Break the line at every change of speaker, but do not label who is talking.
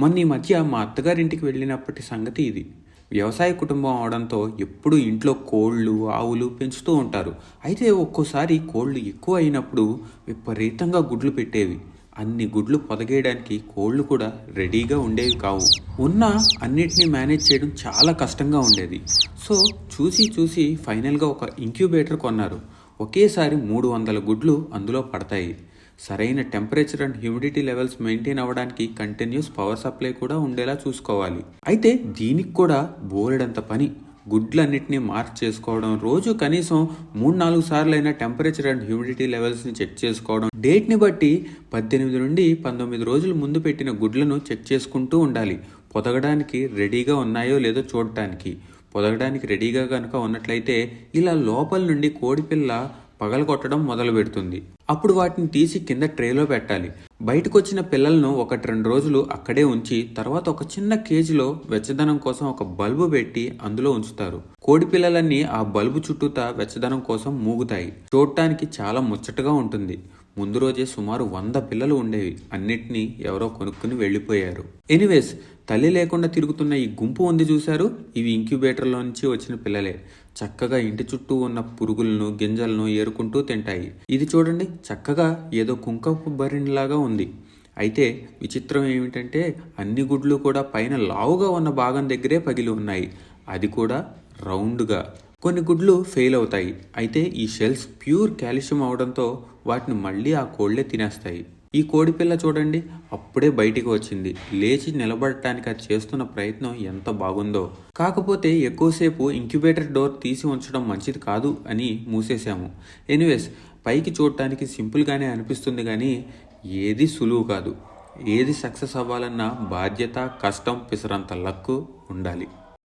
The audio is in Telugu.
మొన్న ఈ మధ్య మా అత్తగారింటికి వెళ్ళినప్పటి సంగతి ఇది. వ్యవసాయ కుటుంబం అవడంతో ఎప్పుడూ ఇంట్లో కోళ్ళు, ఆవులు పెంచుతూ ఉంటారు. అయితే ఒక్కోసారి కోళ్ళు ఎక్కువ అయినప్పుడు విపరీతంగా గుడ్లు పెట్టేవి. అన్ని గుడ్లు పొదగేయడానికి కోళ్ళు కూడా రెడీగా ఉండేవి కావు. ఉన్న అన్నిటినీ మేనేజ్ చేయడం చాలా కష్టంగా ఉండేది. సో చూసి చూసి ఫైనల్గా ఒక ఇంక్యుబేటర్ కొన్నారు. ఒకేసారి 300 గుడ్లు అందులో పడతాయి. సరైన temperature and humidity levels maintain అవ్వడానికి కంటిన్యూస్ పవర్ సప్లై కూడా ఉండేలా చూసుకోవాలి. అయితే దీనికి కూడా బోలెడంత పని. గుడ్లన్నిటిని మార్క్ చేసుకోవడం, రోజు కనీసం 3-4 సార్లు అయినా టెంపరేచర్ అండ్ హ్యూమిడిటీ లెవెల్స్ని చెక్ చేసుకోవడం, డేట్ని బట్టి 18 నుండి 19 రోజుల ముందు పెట్టిన గుడ్లను చెక్ చేసుకుంటూ ఉండాలి. పొదగడానికి రెడీగా ఉన్నాయో లేదో చూడటానికి. పొదగడానికి రెడీగా కనుక ఉన్నట్లయితే ఇలా లోపల నుండి కోడిపిల్ల పగలగొట్టడం మొదలు పెడుతుంది. అప్పుడు వాటిని తీసి కింద ట్రేలో పెట్టాలి. బయటకు వచ్చిన పిల్లలను 1-2 రోజులు అక్కడే ఉంచి తర్వాత ఒక చిన్న కేజీలో వెచ్చదనం కోసం ఒక బల్బు పెట్టి అందులో ఉంచుతారు. కోడి పిల్లలన్నీ ఆ బల్బు చుట్టూతా వెచ్చదనం కోసం మూగుతాయి. చూడటానికి చాలా ముచ్చటగా ఉంటుంది. ముందు రోజే సుమారు 100 పిల్లలు ఉండేవి. అన్నిటినీ ఎవరో కొనుక్కుని వెళ్ళిపోయారు. ఎనీవేస్, తల్లి లేకుండా తిరుగుతున్న ఈ గుంపు ఉంది చూశారు, ఇవి ఇంక్యుబేటర్లో నుంచి వచ్చిన పిల్లలే. చక్కగా ఇంటి చుట్టూ ఉన్న పురుగులను, గింజలను ఏరుకుంటూ తింటాయి. ఇది చూడండి, చక్కగా ఏదో కుంకపు బరినిలాగా ఉంది. అయితే విచిత్రం ఏమిటంటే అన్ని గుడ్లు కూడా పైన లావుగా ఉన్న భాగం దగ్గరే పగిలి ఉన్నాయి. అది కూడా రౌండ్గా. కొన్ని గుడ్లు ఫెయిల్ అవుతాయి. అయితే ఈ షెల్స్ ప్యూర్ కాల్షియం అవడంతో వాటిని మళ్ళీ ఆ కోళ్లే తినేస్తాయి. ఈ కోడిపిల్ల చూడండి, అప్పుడే బయటికి వచ్చింది. లేచి నిలబడటానికి అది చేస్తున్న ప్రయత్నం ఎంత బాగుందో. కాకపోతే ఎక్కువసేపు ఇంక్యుబేటర్ డోర్ తీసి ఉంచడం మంచిది కాదు అని మూసేశాము. ఎనీవేస్, పైకి చూడటానికి సింపుల్గానే అనిపిస్తుంది కానీ ఏది సులువు కాదు. ఏది సక్సెస్ అవ్వాలన్నా బాధ్యత, కష్టం, పిసరంత లక్కు ఉండాలి.